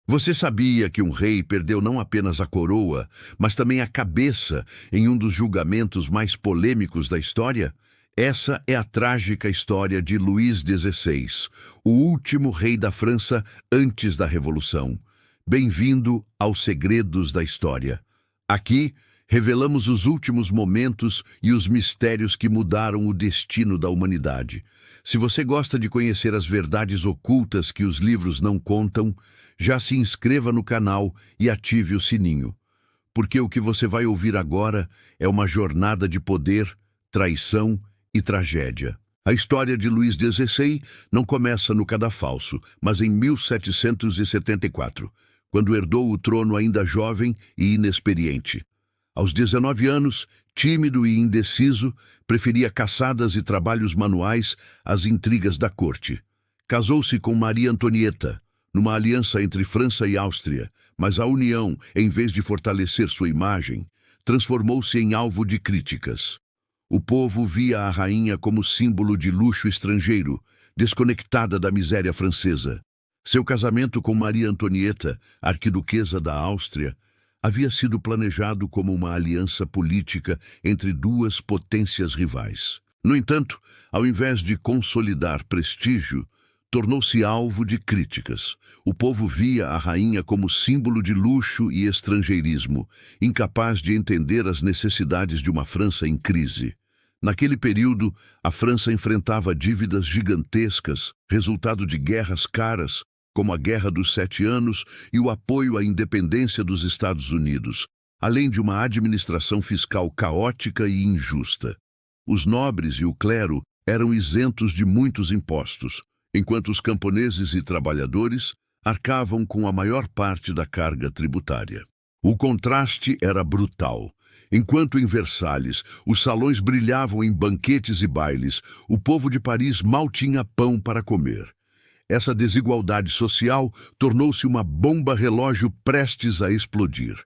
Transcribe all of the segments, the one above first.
Você sabia que um rei perdeu não apenas a coroa, mas também a cabeça em um dos julgamentos mais polêmicos da história? Essa é a trágica história de Luís XVI, o último rei da França antes da Revolução. Bem-vindo aos Segredos da História. Aqui, revelamos os últimos momentos e os mistérios que mudaram o destino da humanidade. Se você gosta de conhecer as verdades ocultas que os livros não contam, já se inscreva no canal e ative o sininho. Porque o que você vai ouvir agora é uma jornada de poder, traição e tragédia. A história de Luís XVI não começa no cadafalso, mas em 1774, quando herdou o trono ainda jovem e inexperiente. Aos 19 anos, tímido e indeciso, preferia caçadas e trabalhos manuais às intrigas da corte. Casou-se com Maria Antonieta, numa aliança entre França e Áustria, mas a união, em vez de fortalecer sua imagem, transformou-se em alvo de críticas. O povo via a rainha como símbolo de luxo estrangeiro, desconectada da miséria francesa. Seu casamento com Maria Antonieta, arquiduquesa da Áustria, havia sido planejado como uma aliança política entre duas potências rivais. No entanto, ao invés de consolidar prestígio, tornou-se alvo de críticas. O povo via a rainha como símbolo de luxo e estrangeirismo, incapaz de entender as necessidades de uma França em crise. Naquele período, a França enfrentava dívidas gigantescas, resultado de guerras caras, como a Guerra dos 7 Anos e o apoio à independência dos Estados Unidos, além de uma administração fiscal caótica e injusta. Os nobres e o clero eram isentos de muitos impostos, enquanto os camponeses e trabalhadores arcavam com a maior parte da carga tributária. O contraste era brutal. Enquanto em Versalhes os salões brilhavam em banquetes e bailes, o povo de Paris mal tinha pão para comer. Essa desigualdade social tornou-se uma bomba relógio prestes a explodir.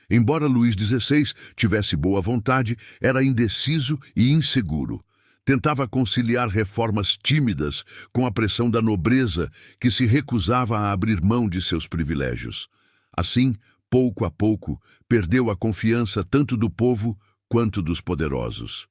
Embora Luís XVI tivesse boa vontade, era indeciso e inseguro. Tentava conciliar reformas tímidas com a pressão da nobreza que se recusava a abrir mão de seus privilégios. Assim, pouco a pouco, perdeu a confiança tanto do povo quanto dos poderosos.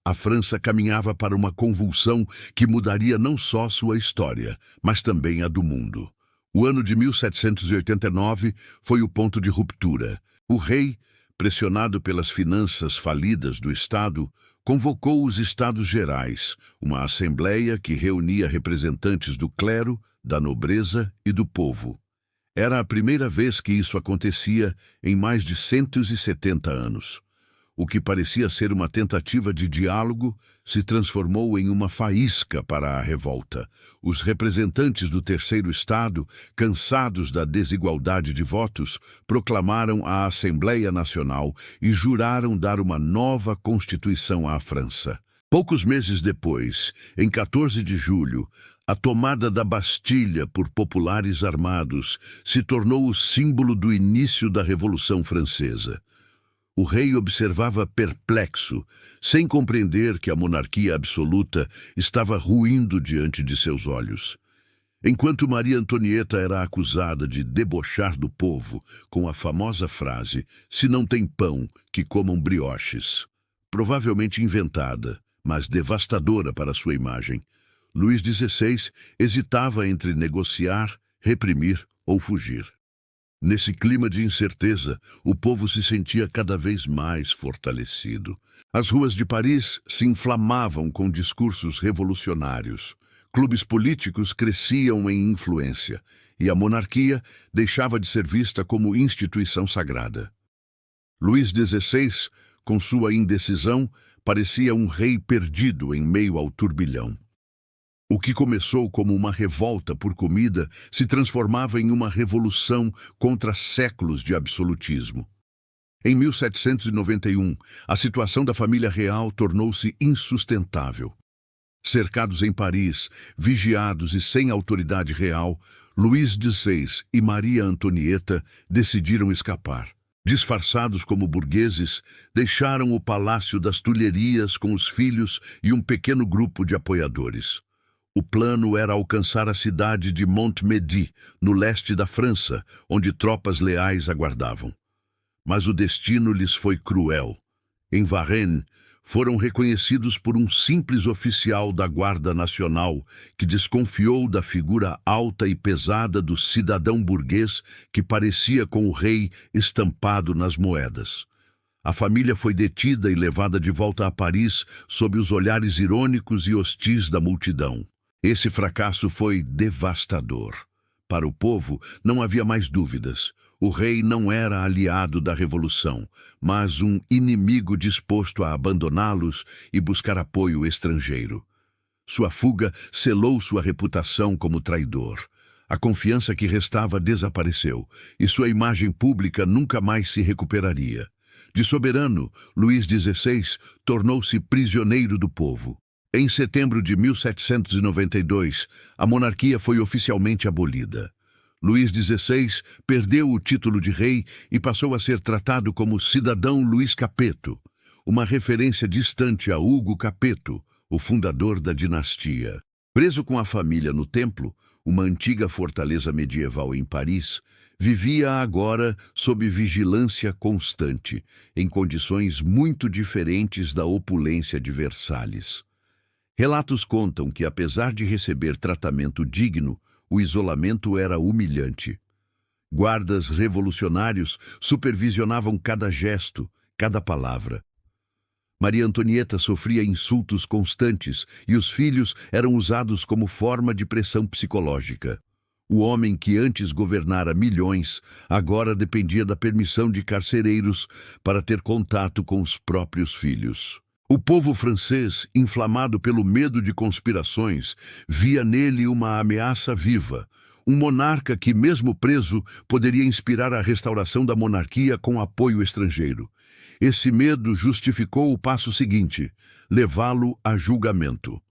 A França caminhava para uma convulsão que mudaria não só sua história, mas também a do mundo. O ano de 1789 foi o ponto de ruptura. O rei, pressionado pelas finanças falidas do Estado, convocou os Estados Gerais, uma assembleia que reunia representantes do clero, da nobreza e do povo. Era a primeira vez que isso acontecia em mais de 170 anos. O que parecia ser uma tentativa de diálogo se transformou em uma faísca para a revolta. Os representantes do Terceiro Estado, cansados da desigualdade de votos, proclamaram a Assembleia Nacional e juraram dar uma nova Constituição à França. Poucos meses depois, em 14 de julho, a tomada da Bastilha por populares armados se tornou o símbolo do início da Revolução Francesa. O rei observava perplexo, sem compreender que a monarquia absoluta estava ruindo diante de seus olhos. Enquanto Maria Antonieta era acusada de debochar do povo com a famosa frase "Se não tem pão, que comam brioches", provavelmente inventada, mas devastadora para sua imagem, Luís XVI hesitava entre negociar, reprimir ou fugir. Nesse clima de incerteza, o povo se sentia cada vez mais fortalecido. As ruas de Paris se inflamavam com discursos revolucionários. Clubes políticos cresciam em influência, e a monarquia deixava de ser vista como instituição sagrada. Luís XVI, com sua indecisão, parecia um rei perdido em meio ao turbilhão. O que começou como uma revolta por comida se transformava em uma revolução contra séculos de absolutismo. Em 1791, a situação da família real tornou-se insustentável. Cercados em Paris, vigiados e sem autoridade real, Luís XVI e Maria Antonieta decidiram escapar. Disfarçados como burgueses, deixaram o Palácio das Tulherias com os filhos e um pequeno grupo de apoiadores. O plano era alcançar a cidade de Montmédy, no leste da França, onde tropas leais aguardavam. Mas o destino lhes foi cruel. Em Varennes, foram reconhecidos por um simples oficial da Guarda Nacional que desconfiou da figura alta e pesada do cidadão burguês que parecia com o rei estampado nas moedas. A família foi detida e levada de volta a Paris sob os olhares irônicos e hostis da multidão. Esse fracasso foi devastador. Para o povo, não havia mais dúvidas. O rei não era aliado da revolução, mas um inimigo disposto a abandoná-los e buscar apoio estrangeiro. Sua fuga selou sua reputação como traidor. A confiança que restava desapareceu, e sua imagem pública nunca mais se recuperaria. De soberano, Luís XVI tornou-se prisioneiro do povo. Em setembro de 1792, a monarquia foi oficialmente abolida. Luís XVI perdeu o título de rei e passou a ser tratado como cidadão Luís Capeto, uma referência distante a Hugo Capeto, o fundador da dinastia. Preso com a família no Templo, uma antiga fortaleza medieval em Paris, vivia agora sob vigilância constante, em condições muito diferentes da opulência de Versalhes. Relatos contam que, apesar de receber tratamento digno, o isolamento era humilhante. Guardas revolucionários supervisionavam cada gesto, cada palavra. Maria Antonieta sofria insultos constantes e os filhos eram usados como forma de pressão psicológica. O homem que antes governara milhões, agora dependia da permissão de carcereiros para ter contato com os próprios filhos. O povo francês, inflamado pelo medo de conspirações, via nele uma ameaça viva, um monarca que, mesmo preso, poderia inspirar a restauração da monarquia com apoio estrangeiro. Esse medo justificou o passo seguinte: levá-lo a julgamento.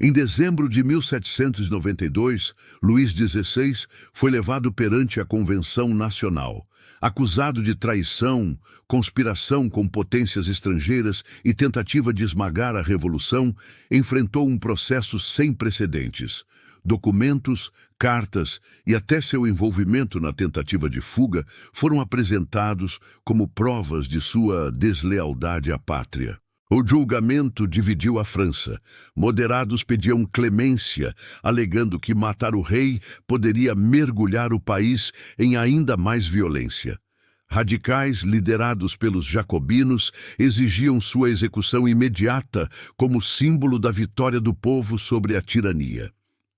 Em dezembro de 1792, Luís XVI foi levado perante a Convenção Nacional. Acusado de traição, conspiração com potências estrangeiras e tentativa de esmagar a Revolução, enfrentou um processo sem precedentes. Documentos, cartas e até seu envolvimento na tentativa de fuga foram apresentados como provas de sua deslealdade à pátria. O julgamento dividiu a França. Moderados pediam clemência, alegando que matar o rei poderia mergulhar o país em ainda mais violência. Radicais, liderados pelos jacobinos, exigiam sua execução imediata como símbolo da vitória do povo sobre a tirania.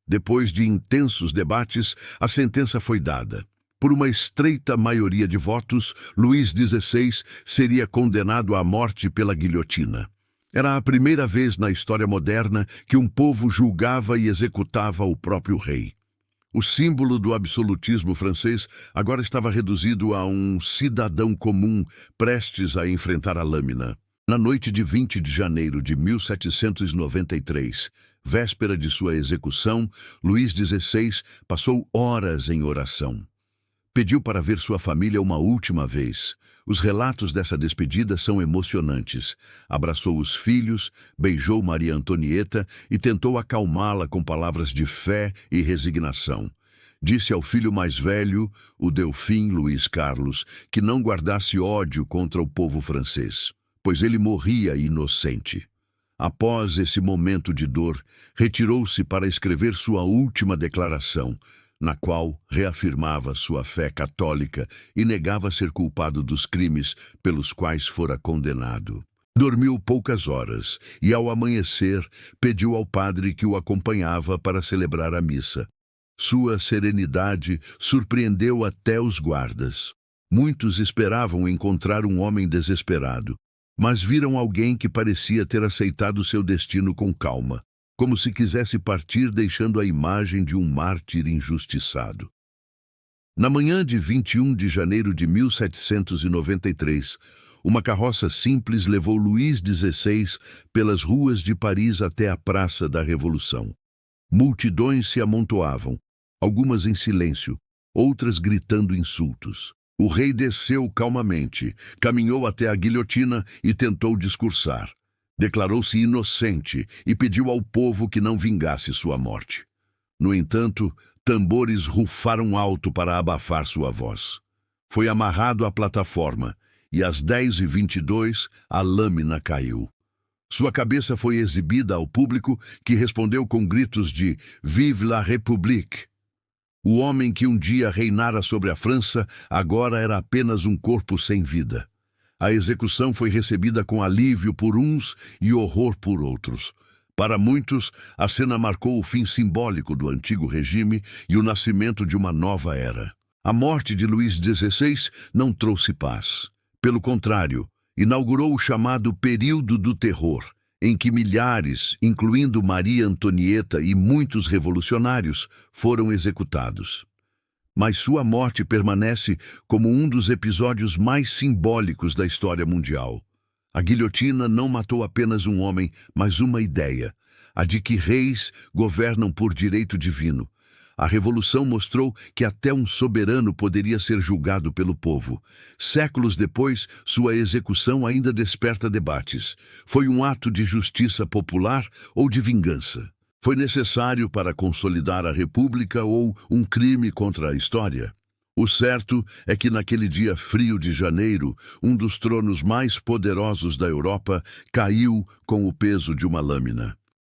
Depois de intensos debates, a sentença foi dada. Por uma estreita maioria de votos, Luís XVI seria condenado à morte pela guilhotina. Era a primeira vez na história moderna que um povo julgava e executava o próprio rei. O símbolo do absolutismo francês agora estava reduzido a um cidadão comum prestes a enfrentar a lâmina. Na noite de 20 de janeiro de 1793, véspera de sua execução, Luís XVI passou horas em oração. Pediu para ver sua família uma última vez. Os relatos dessa despedida são emocionantes. Abraçou os filhos, beijou Maria Antonieta e tentou acalmá-la com palavras de fé e resignação. Disse ao filho mais velho, o Delfim Luís Carlos, que não guardasse ódio contra o povo francês, pois ele morria inocente. Após esse momento de dor, retirou-se para escrever sua última declaração, na qual reafirmava sua fé católica e negava ser culpado dos crimes pelos quais fora condenado. Dormiu poucas horas e, ao amanhecer, pediu ao padre que o acompanhava para celebrar a missa. Sua serenidade surpreendeu até os guardas. Muitos esperavam encontrar um homem desesperado, mas viram alguém que parecia ter aceitado seu destino com calma, como se quisesse partir deixando a imagem de um mártir injustiçado. Na manhã de 21 de janeiro de 1793, uma carroça simples levou Luís XVI pelas ruas de Paris até a Praça da Revolução. Multidões se amontoavam, algumas em silêncio, outras gritando insultos. O rei desceu calmamente, caminhou até a guilhotina e tentou discursar. Declarou-se inocente e pediu ao povo que não vingasse sua morte. No entanto, tambores rufaram alto para abafar sua voz. Foi amarrado à plataforma e às 10h22 a lâmina caiu. Sua cabeça foi exibida ao público, que respondeu com gritos de "Vive la République!". O homem que um dia reinara sobre a França agora era apenas um corpo sem vida. A execução foi recebida com alívio por uns e horror por outros. Para muitos, a cena marcou o fim simbólico do antigo regime e o nascimento de uma nova era. A morte de Luís XVI não trouxe paz. Pelo contrário, inaugurou o chamado período do terror, em que milhares, incluindo Maria Antonieta e muitos revolucionários, foram executados. Mas sua morte permanece como um dos episódios mais simbólicos da história mundial. A guilhotina não matou apenas um homem, mas uma ideia, a de que reis governam por direito divino. A Revolução mostrou que até um soberano poderia ser julgado pelo povo. Séculos depois, sua execução ainda desperta debates. Foi um ato de justiça popular ou de vingança? Foi necessário para consolidar a República ou um crime contra a história? O certo é que naquele dia frio de janeiro, um dos tronos mais poderosos da Europa caiu com o peso de uma lâmina.